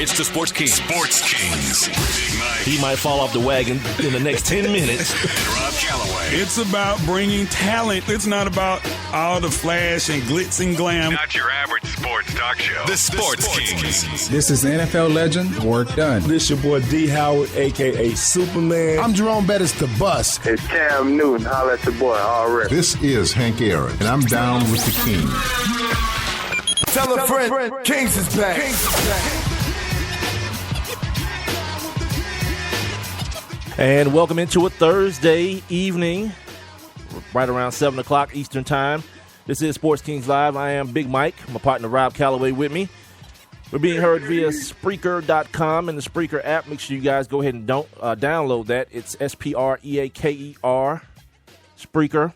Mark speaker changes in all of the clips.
Speaker 1: It's the Sports Kings. Sports Kings. Big Mike.
Speaker 2: He might fall off the wagon in the next 10 minutes.
Speaker 1: And Rob Calloway.
Speaker 3: It's about bringing talent. It's not about all the flash and glitz and glam.
Speaker 1: Not your average sports talk show. The Sports Kings.
Speaker 4: This is NFL legend, Work Done.
Speaker 5: This your boy D. Howard, a.k.a. Superman.
Speaker 6: I'm Jerome Bettis, the bus.
Speaker 7: It's Cam Newton. Holla at your boy, already.
Speaker 8: This is Hank Aaron, and I'm down with the King.
Speaker 6: Tell a friend, Kings is back.
Speaker 2: And welcome into a Thursday evening, right around 7 o'clock Eastern Time. This is Sports Kings Live. I am Big Mike. My partner Rob Calloway with me. We're being heard via Spreaker.com and the Spreaker app. Make sure you guys go ahead and download that. It's Spreaker, Spreaker.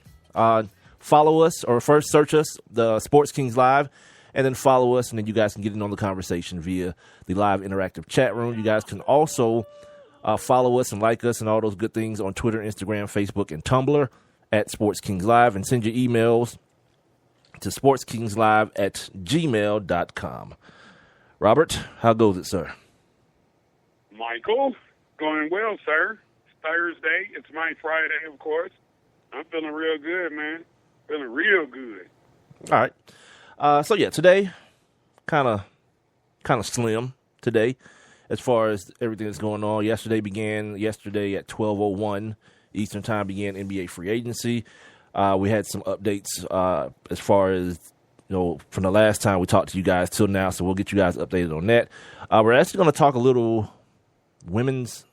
Speaker 2: Follow us, or first search us, the Sports Kings Live, and then follow us, and then you guys can get in on the conversation via the live interactive chat room. You guys can also follow us and like us and all those good things on Twitter, Instagram, Facebook, and Tumblr at Sports Kings Live, and send your emails to sportskingslive@gmail.com. Robert, how goes it, sir?
Speaker 9: Michael, going well, sir. It's Thursday. It's my Friday, of course. I'm feeling real good, man. Feeling real good.
Speaker 2: All right. So yeah, today, kind of slim today, as far as everything that's going on. Yesterday at 12:01 Eastern Time began NBA free agency. We had some updates as far as, from the last time we talked to you guys till now, so we'll get you guys updated on that. We're actually going to talk a little women's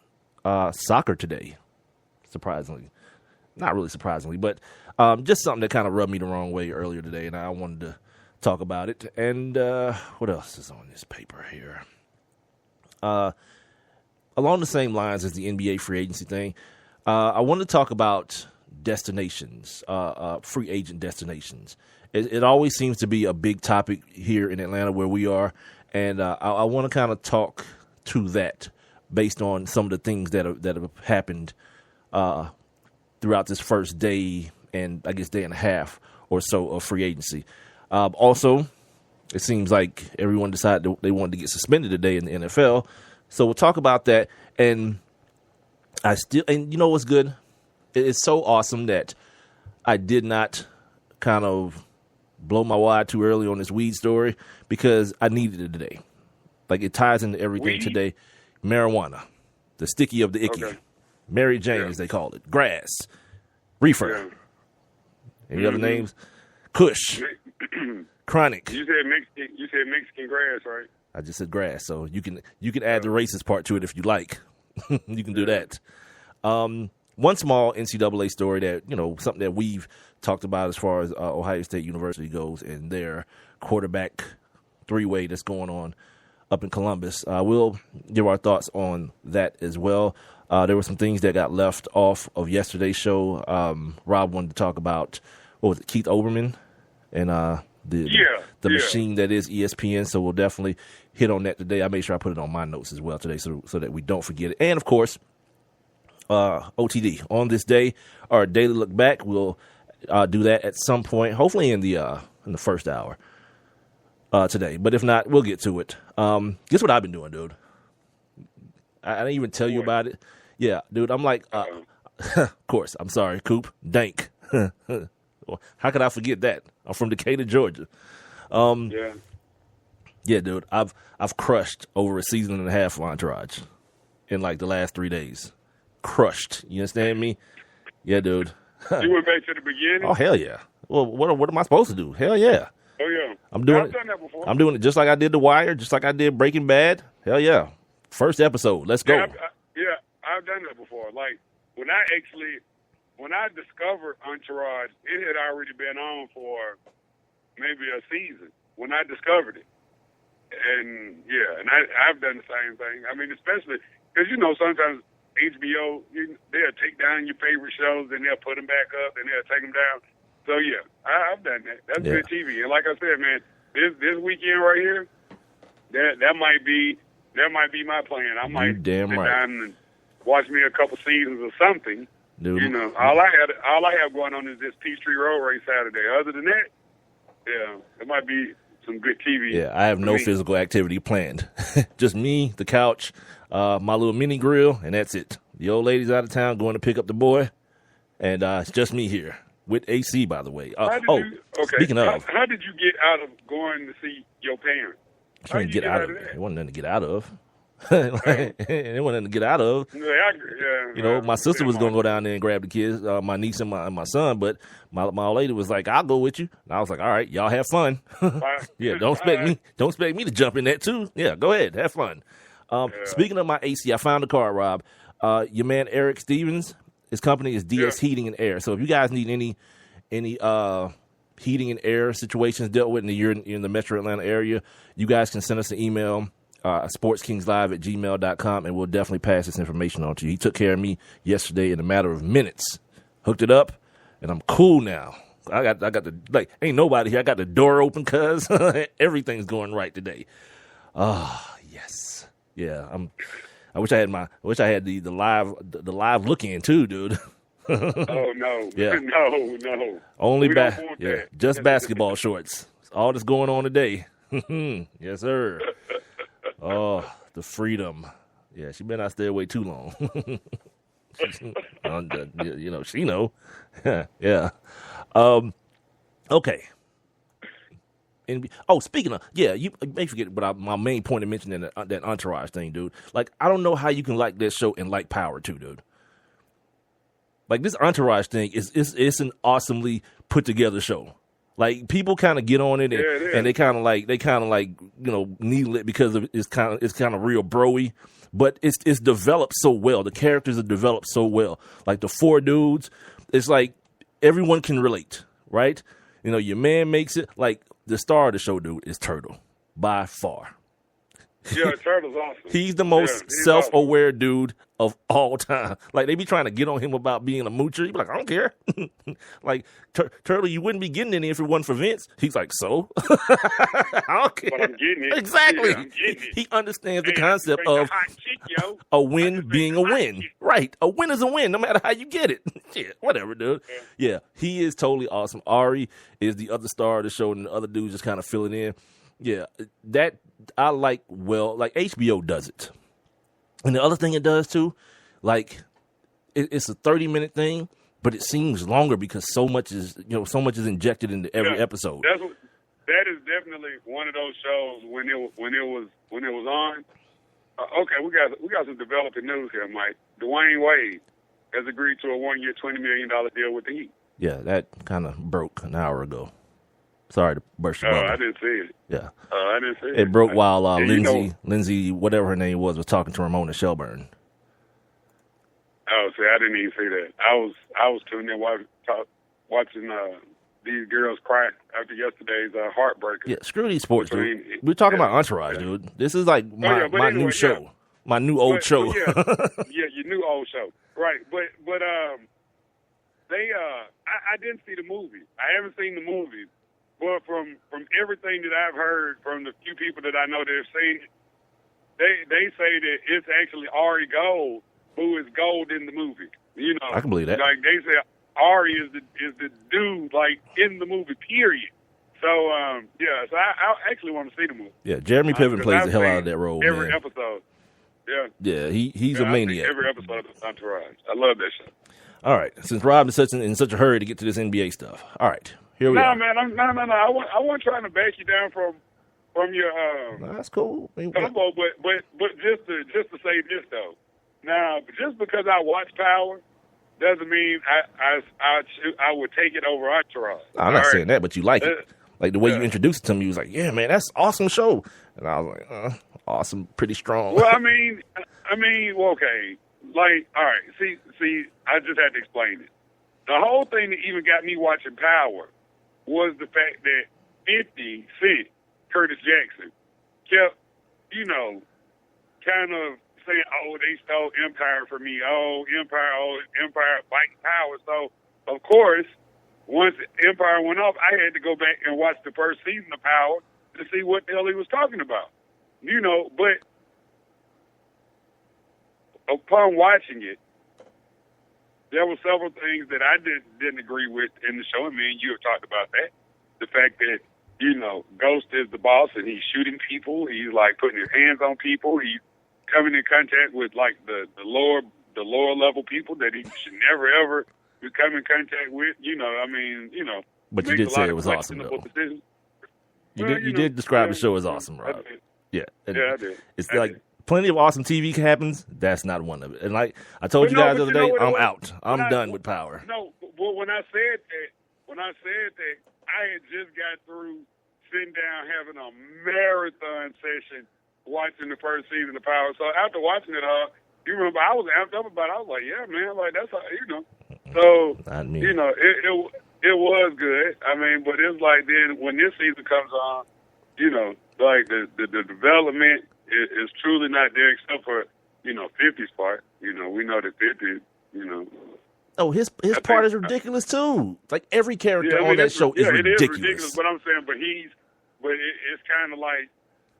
Speaker 2: soccer today, surprisingly. Not really surprisingly, but just something that kind of rubbed me the wrong way earlier today, and I wanted to talk about it. And what else is on this paper here? Along the same lines as the NBA free agency thing, I want to talk about destinations, free agent destinations. It always seems to be a big topic here in Atlanta where we are, and I want to kind of talk to that based on some of the things that have happened throughout this first day and I guess day and a half or so of free agency. Also, it seems like everyone decided they wanted to get suspended today in the NFL. So we'll talk about that. And you know what's good? It's so awesome that I did not kind of blow my wad too early on this weed story, because I needed it today. Like, it ties into everything
Speaker 9: Weed?
Speaker 2: today. Marijuana, the sticky of the icky.
Speaker 9: Okay.
Speaker 2: Mary Jane, as they call it. Grass. Reefer.
Speaker 9: Yeah.
Speaker 2: Any other names? Kush. Chronic.
Speaker 9: You said Mexican grass, right?
Speaker 2: I just said grass, so you can add the racist part to it if you like. You can do that. One small NCAA story that, something that we've talked about as far as Ohio State University goes and their quarterback three-way that's going on up in Columbus. We'll give our thoughts on that as well. There were some things that got left off of yesterday's show. Rob wanted to talk about, Keith Olbermann and the machine that is ESPN, so we'll definitely hit on that today. I made sure I put it on my notes as well today so that we don't forget it. And, of course, OTD, on this day, our daily look back. We'll do that at some point, hopefully in the first hour today. But if not, we'll get to it. Guess what I've been doing, dude? I didn't even tell you about it. Yeah, dude, I'm like, of course, I'm sorry, Coop, Dank. How could I forget that? I'm from Decatur, Georgia. Yeah, dude, I've crushed over a season and a half of Entourage in like the last 3 days. Crushed. You understand me? Yeah, dude.
Speaker 9: You went back to the beginning?
Speaker 2: Oh, hell yeah. Well, what am I supposed to do? Hell yeah.
Speaker 9: Oh, yeah.
Speaker 2: I've done
Speaker 9: that before.
Speaker 2: I'm doing it just like I did The Wire, just like I did Breaking Bad. Hell yeah. First episode. Let's go.
Speaker 9: I've done that before. Like, when I discovered Entourage, it had already been on for maybe a season when I discovered it. And I've done the same thing. I mean, especially because, sometimes HBO, they'll take down your favorite shows and they'll put them back up and they'll take them down. So, yeah, I've done that. That's good TV. And like I said, man, this weekend right here, that might be my plan. I might sit down and watch me a couple seasons or something. Dude. All I have going on is this Peachtree Road Race Saturday. Other than that, it might be some good TV.
Speaker 2: Yeah, I have no physical activity planned. Just me, the couch, my little mini grill, and that's it. The old lady's out of town going to pick up the boy, and it's just me here with AC, by the way. Speaking of,
Speaker 9: how did you get out of going to see your parents?
Speaker 2: How did you get out of it? It wasn't nothing to get out of. It wasn't nothing to get out of. My sister was going to go down there and grab the kids, my niece and my son, but my old lady was like, "I'll go with you." And I was like, "All right, y'all have fun." Yeah, don't expect me to jump in that too. Yeah, go ahead, have fun. Speaking of my AC, I found a card, Rob. Your man Eric Stevens, his company is DS Heating and Air. So if you guys need any heating and air situations dealt with, and you're in the Metro Atlanta area, you guys can send us an email. sportskingslive@gmail.com, and we'll definitely pass this information on to you. He took care of me yesterday in a matter of minutes, hooked it up, and I'm cool now. I got the ain't nobody here. I got the door open, cuz everything's going right today. Yes, yeah. I wish I had the live look in too, dude.
Speaker 9: Oh no,
Speaker 2: yeah,
Speaker 9: no.
Speaker 2: Only just basketball shorts. All that's going on today. Yes, sir. Oh, the freedom. Yeah, she better not stay away too long. She know. Yeah. Okay. Speaking of, you may forget what my main point of mentioning that Entourage thing, dude. Like, I don't know how you can like this show and like Power too, dude. Like, this Entourage thing it's an awesomely put together show. Like, people kind of get on it and they kind of like needle it because it's kind of real broy, but it's developed so well. The characters are developed so well. Like, the four dudes, it's like everyone can relate, right? Your man makes it. Like, the star of the show, dude, is Turtle by far.
Speaker 9: Yeah, Turtle's awesome.
Speaker 2: He's the most self-aware dude of all time. Like, they be trying to get on him about being a moocher. He be like, I don't care. Like, Turtle, you wouldn't be getting any if it wasn't for Vince. He's like, so? I don't care.
Speaker 9: But I'm getting it.
Speaker 2: Exactly.
Speaker 9: Yeah, I'm getting it.
Speaker 2: He understands the concept of a win being a win. Right. A win is a win, no matter how you get it. Yeah, whatever, dude. Yeah, he is totally awesome. Ari is the other star of the show, and the other dudes just kind of fill it in. Yeah, that I like. Well, like, HBO does it. And the other thing it does too, like, it's a 30-minute thing, but it seems longer because so much is injected into every episode.
Speaker 9: That is definitely one of those shows when it was on. Okay, we got some developing news here, Mike. Dwayne Wade has agreed to a 1-year, $20 million deal with the Heat.
Speaker 2: Yeah, that kind of broke an hour ago. Sorry to burst your bubble.
Speaker 9: I didn't see it.
Speaker 2: Yeah.
Speaker 9: I didn't see it.
Speaker 2: It broke while Lindsay, whatever her name was talking to Ramona Shelburne.
Speaker 9: Oh, see, I didn't even see that. I was tuned in watching these girls cry after yesterday's heartbreaker.
Speaker 2: Yeah, screw these sports, dude. We're talking about Entourage, dude. This is like my new show. My new old show.
Speaker 9: Your new old show. Right. But I didn't see the movie. I haven't seen the movie. But from everything that I've heard from the few people that I know that have seen it, they say that it's actually Ari Gold who is Gold in the movie.
Speaker 2: I can believe that.
Speaker 9: Like, they say Ari is the dude, like, in the movie, period. So so I actually want to see the movie.
Speaker 2: Yeah, Jeremy Piven plays the hell out of that role.
Speaker 9: Every episode. Yeah.
Speaker 2: Yeah, he's a maniac.
Speaker 9: Every episode of Entourage. I love that show.
Speaker 2: All right, since Rob is in such a hurry to get to this NBA stuff. All right. Here we are.
Speaker 9: Man, no. I wasn't trying to back you down from your
Speaker 2: that's cool.
Speaker 9: combo, but just to say this though. Now, just because I watch Power doesn't mean I would take it over Entourage.
Speaker 2: I'm not saying that, but you like it. Like the way you introduced it to me, you was like, "Yeah, man, that's an awesome show," and I was like, "Awesome, pretty strong."
Speaker 9: Well, I mean, okay. Like, all right. See, I just had to explain it. The whole thing that even got me watching Power was the fact that 50 Cent, Curtis Jackson, kept, kind of saying, oh, they stole Empire from me. Oh, Empire fighting Power. So, of course, once Empire went off, I had to go back and watch the first season of Power to see what the hell he was talking about. But upon watching it, there were several things that I didn't agree with in the show, and me and you have talked about that. The fact that Ghost is the boss, and he's shooting people. He's like putting his hands on people. He's coming in contact with like the lower level people that he should never ever come in contact with.
Speaker 2: But you did say it was awesome, though. You did describe the show as awesome, Rob. Yeah,
Speaker 9: I did.
Speaker 2: It's like plenty of awesome TV happens. That's not one of it. And like I told you guys the other day, I'm out. I'm done with Power.
Speaker 9: No, but when I said that, I had just got through sitting down having a marathon session watching the first season of Power. So after watching it all, you remember I was amped up about it. I was like, yeah, man, like that's how, So, it was good. I mean, but it's like then when this season comes on, like the development is truly not there except for, 50's part. We know that 50,
Speaker 2: Oh, his part is ridiculous too. Like every character on that show is ridiculous.
Speaker 9: It is ridiculous, but I'm saying, it's kind of like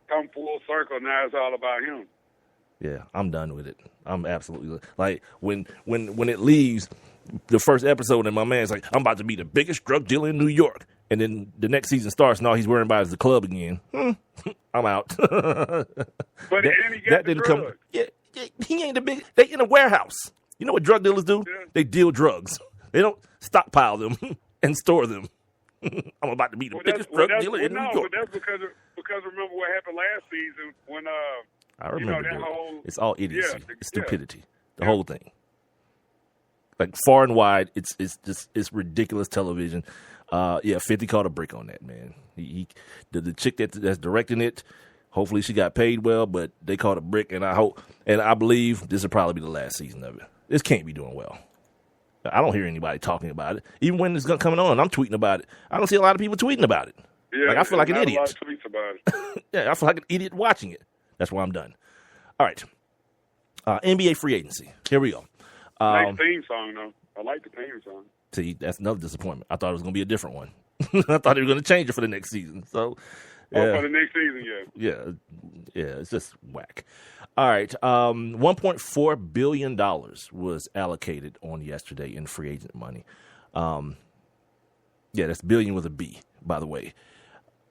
Speaker 9: come full circle. Now it's all about him.
Speaker 2: Yeah, I'm done with it. I'm absolutely like when it leaves the first episode, and my man's like, I'm about to be the biggest drug dealer in New York, and then the next season starts, and all he's worrying about is the club again. I'm out.
Speaker 9: But that
Speaker 2: didn't come. Yeah, he ain't the big. They in a warehouse. You know what drug dealers do? Yeah. They deal drugs. They don't stockpile them and store them. I'm about to be the biggest drug dealer in New York.
Speaker 9: But that's because remember what happened last season when
Speaker 2: I remember that
Speaker 9: whole.
Speaker 2: It's all idiocy. It's stupidity. The whole thing. Like far and wide, it's ridiculous television. 50 caught a brick on that, man. The chick that's directing it, hopefully she got paid well, but they caught a brick, and I believe this will probably be the last season of it. This can't be doing well. I don't hear anybody talking about it. Even when it's coming on, I'm tweeting about it. I don't see a lot of people tweeting about it.
Speaker 9: Yeah,
Speaker 2: like I feel like an idiot.
Speaker 9: A lot of tweets about it.
Speaker 2: Yeah, I feel like an idiot watching it. That's why I'm done. All right. NBA free agency. Here we go.
Speaker 9: Nice theme song, though. I like the theme song.
Speaker 2: See, that's another disappointment. I thought it was going to be a different one. I thought they were going to change it for the next season. So,
Speaker 9: for the next season,
Speaker 2: yeah. Yeah, it's just whack. All right. $1.4 billion was allocated on yesterday in free agent money. That's billion with a B, by the way.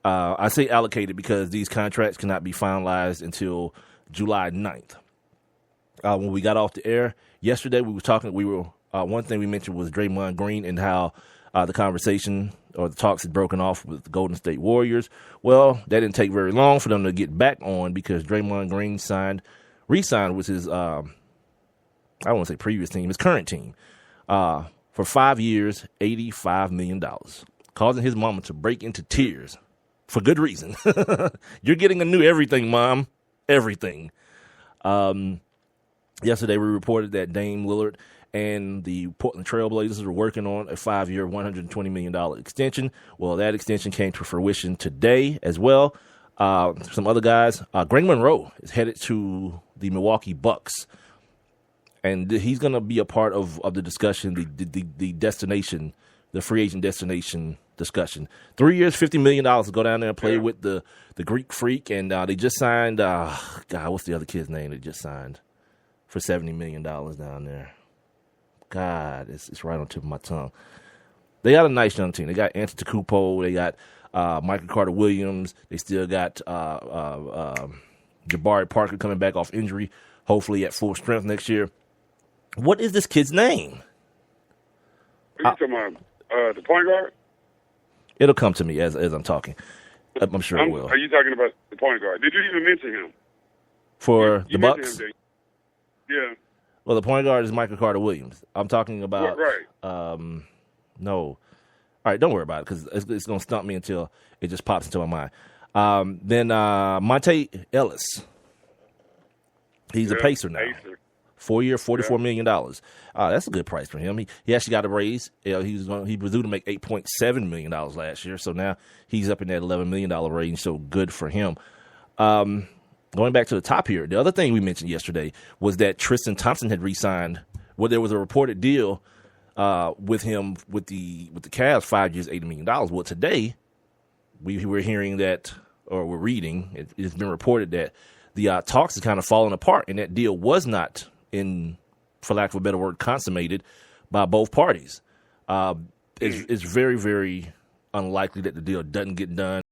Speaker 2: I say allocated because these contracts cannot be finalized until July 9th. When we got off the air yesterday, one thing we mentioned was Draymond Green and how the conversation or the talks had broken off with the Golden State Warriors. Well, that didn't take very long for them to get back on because Draymond Green re-signed with his, I don't want to say previous team, his current team, for 5 years, $85 million, causing his mama to break into tears for good reason. You're getting a new everything, Mom. Everything. Yesterday, we reported that Dame Lillard and the Portland Trailblazers are working on a 5-year, $120 million extension. Well, that extension came to fruition today as well. Some other guys. Greg Monroe is headed to the Milwaukee Bucks, and he's going to be a part of the discussion, the destination, the free agent destination discussion. 3 years, $50 million to go down there and play with the Greek Freak, and they just signed, what's the other kid's name they just signed for $70 million down there? God, it's right on the tip of my tongue. They got a nice young team. They got Antetokounmpo. They got Michael Carter-Williams. They still got Jabari Parker coming back off injury, hopefully at full strength next year. What is this kid's name?
Speaker 9: Are you talking about the point guard?
Speaker 2: It'll come to me as I'm talking. I'm sure it will.
Speaker 9: Are you talking about the point guard? Did you even mention him?
Speaker 2: For the Bucks?
Speaker 9: Yeah.
Speaker 2: Well, the point guard is Michael Carter-Williams. I'm talking about...
Speaker 9: Right.
Speaker 2: No. All right, don't worry about it because it's going to stump me until it just pops into my mind. Then Monte Ellis. He's a Pacer now. 4-year, $44 million. That's a good price for him. He actually got a raise. He was due to make $8.7 million last year, so now he's up in that $11 million range, so good for him. Going back to the top here, the other thing we mentioned yesterday was that Tristan Thompson had re-signed. Well, there was a reported deal with him with the Cavs, 5 years, $80 million. Well, today we were hearing that, or we're reading, it's been reported that the talks is kind of falling apart, and that deal was not, for lack of a better word, consummated by both parties. It's very, very unlikely that the deal doesn't get done.